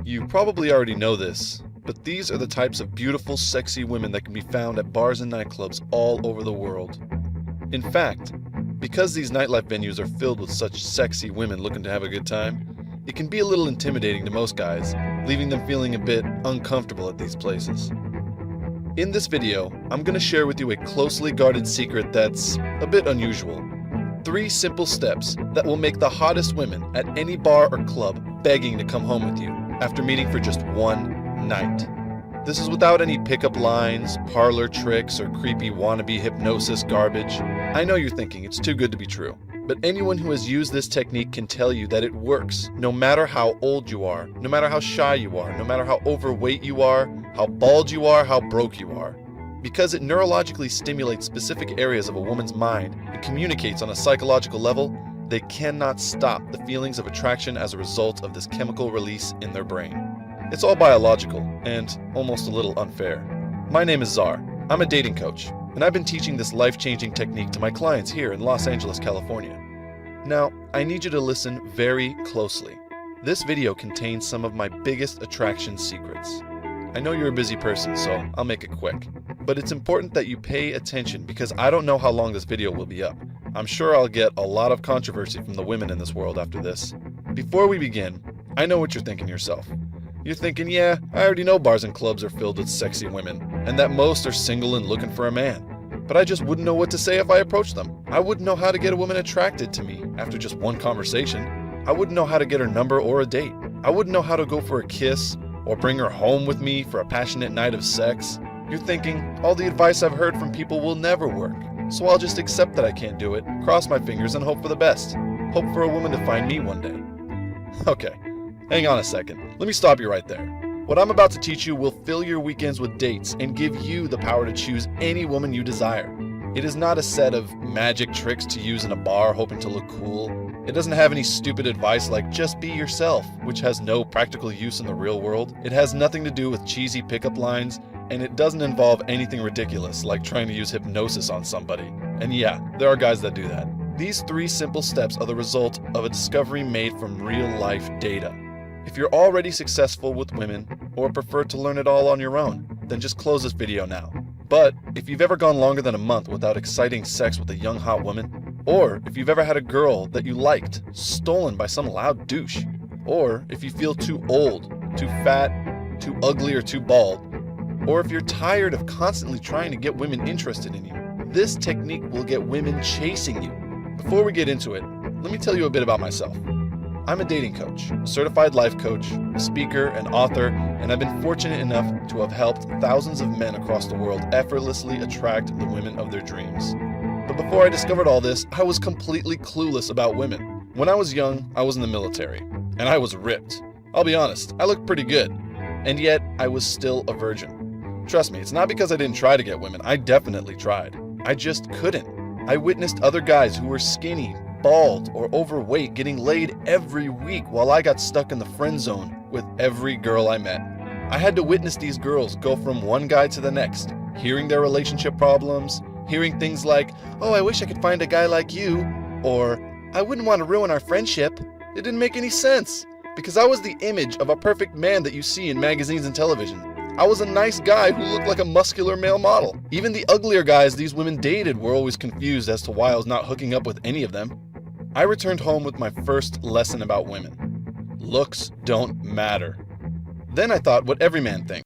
You probably already know this, but these are the types of beautiful, sexy women that can be found at bars and nightclubs all over the world. In fact, because these nightlife venues are filled with such sexy women looking to have a good time, it can be a little intimidating to most guys, leaving them feeling a bit uncomfortable at these places. In this video, I'm going to share with you a closely guarded secret that's a bit unusual. 3 simple steps that will make the hottest women at any bar or club begging to come home with you after meeting for just one night. This is without any pickup lines, parlor tricks, or creepy wannabe hypnosis garbage. I know you're thinking it's too good to be true, but anyone who has used this technique can tell you that it works no matter how old you are, no matter how shy you are, no matter how overweight you are, how bald you are, how broke you are. Because it neurologically stimulates specific areas of a woman's mind and communicates on a psychological level, they cannot stop the feelings of attraction as a result of this chemical release in their brain. It's all biological and almost a little unfair. My name is Czar. I'm a dating coach, and I've been teaching this life-changing technique to my clients here in Los Angeles, California. Now, I need you to listen very closely. This video contains some of my biggest attraction secrets. I know you're a busy person, so I'll make it quick. But it's important that you pay attention because I don't know how long this video will be up. I'm sure I'll get a lot of controversy from the women in this world after this. Before we begin, I know what you're thinking yourself. You're thinking, yeah, I already know bars and clubs are filled with sexy women, and that most are single and looking for a man. But I just wouldn't know what to say if I approached them. I wouldn't know how to get a woman attracted to me after just one conversation. I wouldn't know how to get her number or a date. I wouldn't know how to go for a kiss or bring her home with me for a passionate night of sex. You're thinking, all the advice I've heard from people will never work, so I'll just accept that I can't do it, cross my fingers, and hope for the best. Hope for a woman to find me one day. Okay, hang on a second. Let me stop you right there. What I'm about to teach you will fill your weekends with dates and give you the power to choose any woman you desire. It is not a set of magic tricks to use in a bar hoping to look cool. It doesn't have any stupid advice like just be yourself, which has no practical use in the real world. It has nothing to do with cheesy pickup lines, and it doesn't involve anything ridiculous like trying to use hypnosis on somebody. And yeah, there are guys that do that. These 3 simple steps are the result of a discovery made from real-life data. If you're already successful with women, or prefer to learn it all on your own, then just close this video now. But if you've ever gone longer than a month without exciting sex with a young hot woman, or if you've ever had a girl that you liked stolen by some loud douche, or if you feel too old, too fat, too ugly, or too bald, or if you're tired of constantly trying to get women interested in you, this technique will get women chasing you. Before we get into it, let me tell you a bit about myself. I'm a dating coach, a certified life coach, a speaker, an author, and I've been fortunate enough to have helped thousands of men across the world effortlessly attract the women of their dreams. But before I discovered all this, I was completely clueless about women. When I was young, I was in the military, and I was ripped. I'll be honest, I looked pretty good, and yet I was still a virgin. Trust me, it's not because I didn't try to get women. I definitely tried. I just couldn't. I witnessed other guys who were skinny, bald, or overweight getting laid every week while I got stuck in the friend zone with every girl I met. I had to witness these girls go from one guy to the next, hearing their relationship problems, hearing things like, oh, I wish I could find a guy like you, or I wouldn't want to ruin our friendship. It didn't make any sense, because I was the image of a perfect man that you see in magazines and television. I was a nice guy who looked like a muscular male model. Even the uglier guys these women dated were always confused as to why I was not hooking up with any of them. I returned home with my first lesson about women. Looks don't matter. Then I thought what every man thinks.